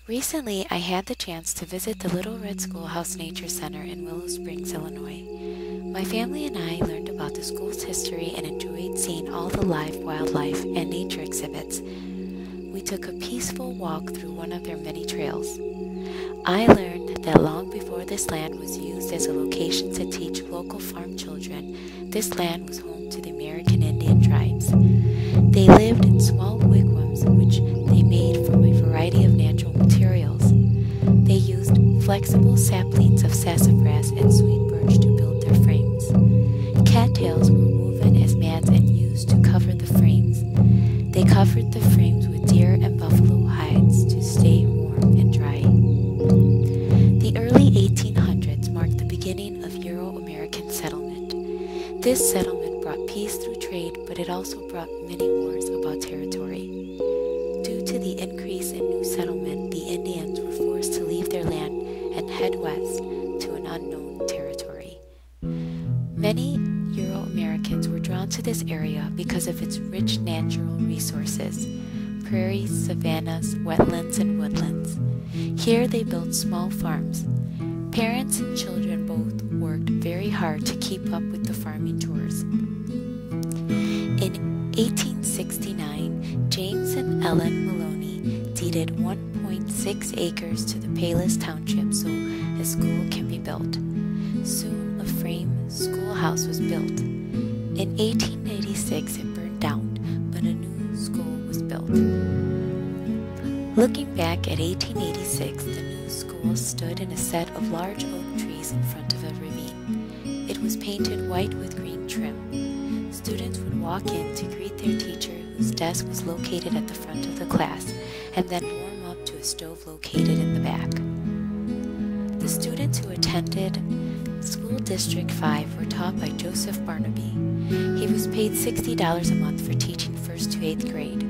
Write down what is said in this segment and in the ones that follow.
Recently, I had the chance to visit the Little Red Schoolhouse Nature Center in Willow Springs, Illinois. My family and I learned about the school's history and enjoyed seeing all the live wildlife and nature exhibits. We took a peaceful walk through one of their many trails. I learned that long before this land was used as a location to teach local farm children, this land was home to the American Indian tribes. They lived in small wigwams which they made from a variety of natural materials. They used flexible saplings of sassafras and sweet birch to build their frames. Cattails were woven as mats and used to cover the frames. They covered the frames with deer and buffalo hides to stay warm and dry. The early 1800s marked the beginning of Euro-American settlement. This settlement brought peace through trade, but it also brought many wars about territory. Due to the increase in new settlement, the Indians were forced to leave their land and head west to an unknown territory. Many Euro-Americans were drawn to this area because of its rich natural resources: prairies, savannas, wetlands, and woodlands. Here they built small farms. Parents and children both worked very hard to keep up with the farming chores. In 1869, James and Ellen Maloney deeded 1.6 acres to the Palis Township so a school can be built. Soon a frame schoolhouse was built. In 1886 it burned down, but a new school was built. Looking back at 1886, the new school stood in a set of large oak trees in front of a ravine. It was painted white with green trim. Students would walk in to greet their teacher, whose desk was located at the front of the class, and then warm up to a stove located in the back. The students who attended School District 5 were taught by Joseph Barnaby. He was paid $60 a month for teaching 1st to 8th grade.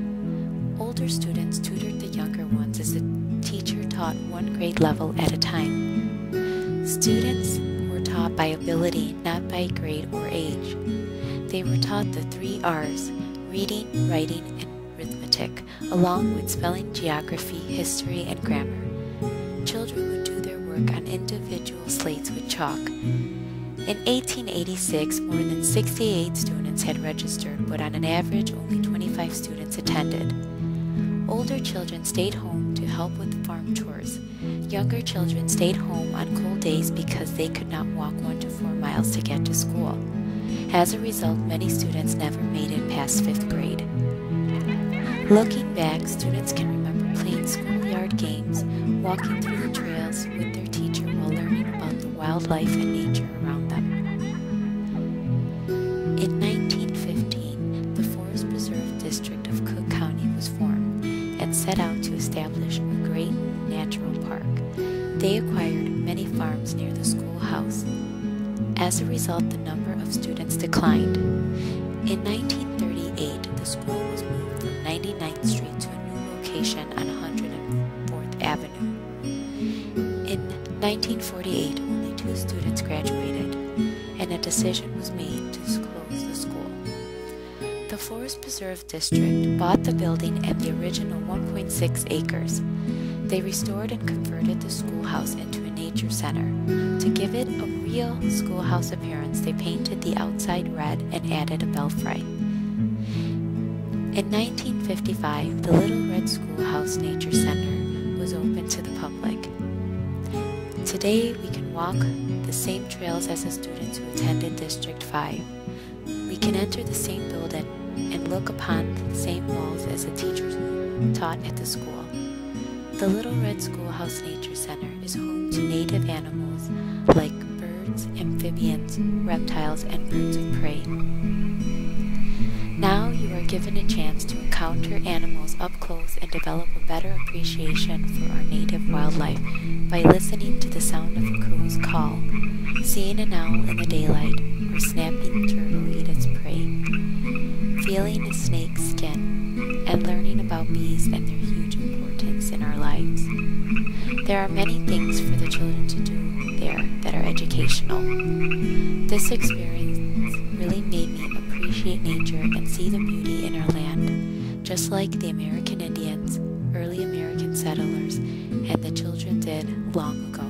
Older students tutored the younger ones as the teacher taught one grade level at a time. Students were taught by ability, not by grade or age. They were taught the 3 R's: reading, writing, and arithmetic, along with spelling, geography, history, and grammar. Children would do their work on individual slates with chalk. In 1886, more than 68 students had registered, but on an average, only 25 students attended. Older children stayed home to help with farm chores. Younger children stayed home on cold days because they could not walk 1 to 4 miles to get to school. As a result, many students never made it past 5th grade. Looking back, students can remember playing schoolyard games, walking through the trails with their teacher while learning about the wildlife and nature around them. In 1915, the Forest Preserve District of Cook County was formed and set out to establish a great natural park. They acquired many farms near the schoolhouse. As a result, the number of students declined. In 1938, the school was moved from 99th Street to a new location on 104th Avenue. In 1948, only 2 students graduated, and a decision was made to close the school. The Forest Preserve District bought the building and the original 1.6 acres. They restored and converted the schoolhouse into a nature center. To give it a real schoolhouse appearance, they painted the outside red and added a belfry. In 1955, the Little Red Schoolhouse Nature Center was open to the public. Today, we can walk the same trails as the students who attended District 5. We can enter the same building and look upon the same walls as the teachers who taught at the school. The Little Red Schoolhouse Nature Center is home to native animals like birds, amphibians, reptiles, and birds of prey. Now you are given a chance to encounter animals up close and develop a better appreciation for our native wildlife by listening to the sound of a crow's call, seeing an owl in the daylight, or snapping turtle eat its prey, feeling a snake's skin, and learning about bees and their huge importance in our lives. There are many things for the children to do there that are educational. This experience really made me appreciate nature and see the beauty in our land, just like the American Indians, early American settlers, and and the children did long ago.